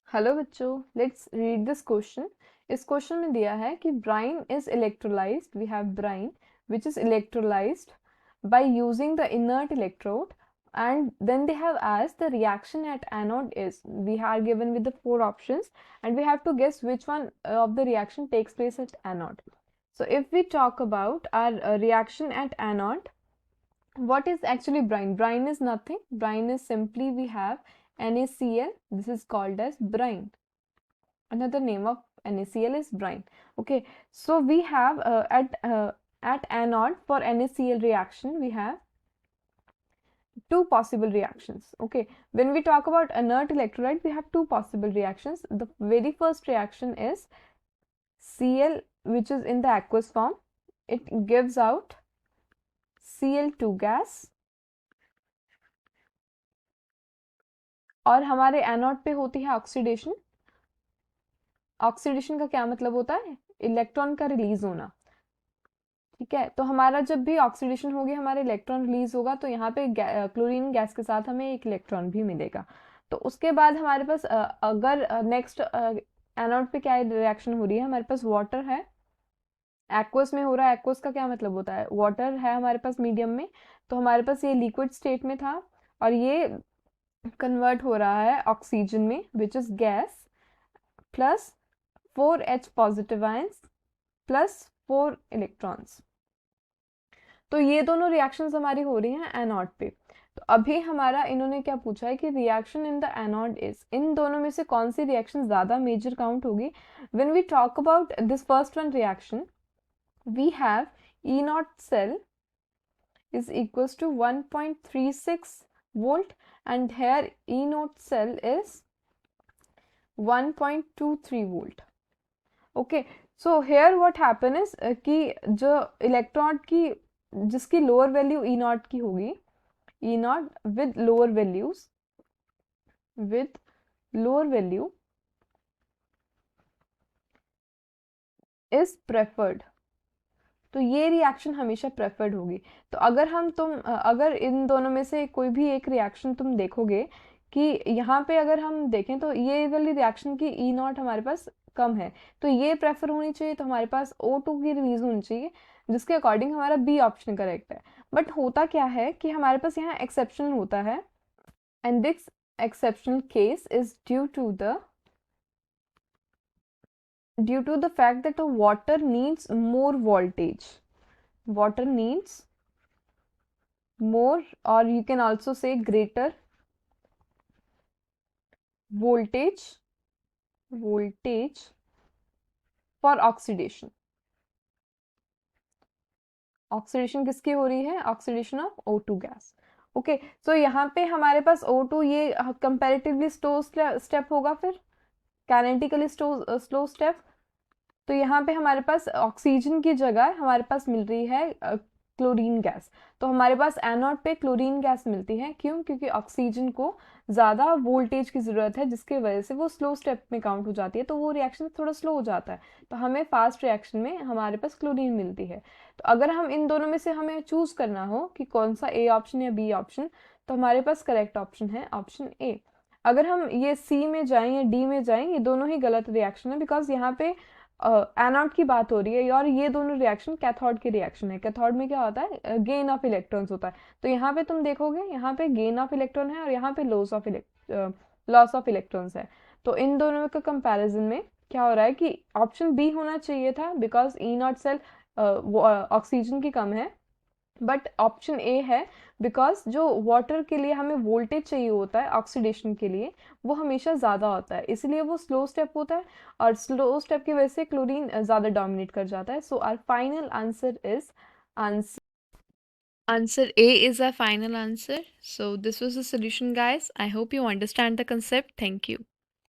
Hello बच्चों, let's read this question. इस question में दिया है कि brine is electrolysed, we have brine which is electrolyzed by using the inert electrode, and then they have asked the reaction at anode is, we are given with the four options and we have to guess which one of the reaction takes place at anode. So if we talk about our reaction at anode, what is actually brine? Brine is nothing. Brine is simply, we have NaCl. This is called as brine. Another name of NaCl is brine. Okay, so we have at anode for NaCl reaction, we have two possible reactions. Okay, when we talk about inert electrolyte, we have two possible reactions. The very first reaction is Cl, which is in the aqueous form. It gives out Cl2 gas, और हमारे anode पे होती है oxidation. Oxidation का क्या मतलब होता है? इलेक्ट्रॉन का रिलीज होना। ठीक है, तो हमारा जब भी ऑक्सीडेशन होगी, हमारे इलेक्ट्रॉन रिलीज होगा, तो यहाँ पे क्लोरीन गैस के साथ हमें एक इलेक्ट्रॉन भी मिलेगा। तो उसके बाद हमारे पास अगर नेक्स्ट एनोड पे क्या रिएक्शन हो रही है, हमारे पास वाटर है, एक्वस में हो रहा है। एक्वस का क्या मतलब होता है? वाटर है हमारे पास मीडियम में, तो हमारे पास ये लिक्विड स्टेट में था और ये कन्वर्ट हो रहा है ऑक्सीजन में, which is gas, plus 4H positive ions plus 4 electrons. तो ये दोनों रिएक्शंस हमारी हो रही हैं एनोड पे। तो अभी हमारा इन्होंने क्या पूछा है कि reaction in the anode is, इन दोनों में से कौन सी रिएक्शन ज्यादा मेजर काउंट होगी? When we talk about this first one reaction, we have E naught cell is equals to 1.36 volt, and here E naught cell is 1.23 volt. Okay, so here what happen is कि जो electron की जिसकी lower value ई naught की होगी, E naught with lower values, with lower value is preferred. तो ये reaction हमेशा preferred होगी। तो अगर अगर इन दोनों में से कोई भी एक रिएक्शन तुम देखोगे कि यहाँ पे अगर हम देखें तो ये वाली रिएक्शन की ई नॉट हमारे पास कम है, तो ये प्रेफर होनी चाहिए, तो हमारे पास O2 की रिलीज होनी चाहिए, जिसके अकॉर्डिंग हमारा बी ऑप्शन करेक्ट है। बट होता क्या है कि हमारे पास यहाँ एक्सेप्शन होता है, and this exceptional case is due to the fact that the water needs more voltage. Water needs more, or you can also say greater voltage for oxidation. Oxidation किसकी हो रही है? Oxidation of O2 gas. Okay, so यहाँ पे हमारे पास O2 ये comparatively slow step होगा, फिर काइनेटिकली स्लो स्टेप। तो यहाँ पे हमारे पास ऑक्सीजन की जगह हमारे पास मिल रही है क्लोरीन गैस। तो हमारे पास एनोड पे क्लोरीन गैस मिलती है, क्यों? क्योंकि ऑक्सीजन को ज़्यादा वोल्टेज की ज़रूरत है, जिसके वजह से वो स्लो स्टेप में काउंट हो जाती है, तो वो रिएक्शन थोड़ा स्लो हो जाता है। तो हमें फास्ट रिएक्शन में हमारे पास क्लोरीन मिलती है। तो अगर हम इन दोनों में से हमें चूज करना हो कि कौन सा ए ऑप्शन या बी ऑप्शन, तो हमारे पास करेक्ट ऑप्शन है ऑप्शन ए। अगर हम ये सी में जाएं या डी में जाएं, ये दोनों ही गलत रिएक्शन है, बिकॉज यहाँ पे एनोड की बात हो रही है और ये दोनों रिएक्शन कैथोड के रिएक्शन है। कैथोड में क्या होता है? गेन ऑफ इलेक्ट्रॉन्स होता है। तो यहाँ पे तुम देखोगे, यहाँ पे गेन ऑफ इलेक्ट्रॉन है और यहाँ पे लॉस ऑफ इलेक्ट्रॉन्स है। तो इन दोनों का कंपैरिजन में क्या हो रहा है कि ऑप्शन बी होना चाहिए था, because E nought cell oxygen की कम है, बट ऑप्शन ए है बिकॉज जो वाटर के लिए हमें वोल्टेज चाहिए होता है ऑक्सीडेशन के लिए, वो हमेशा ज़्यादा होता है, इसलिए वो स्लो स्टेप होता है, और स्लो स्टेप की वजह से क्लोरीन ज़्यादा डोमिनेट कर जाता है। So our final answer is Answer A is our final answer. So this was the solution, guys. I hope you understand the concept. Thank you.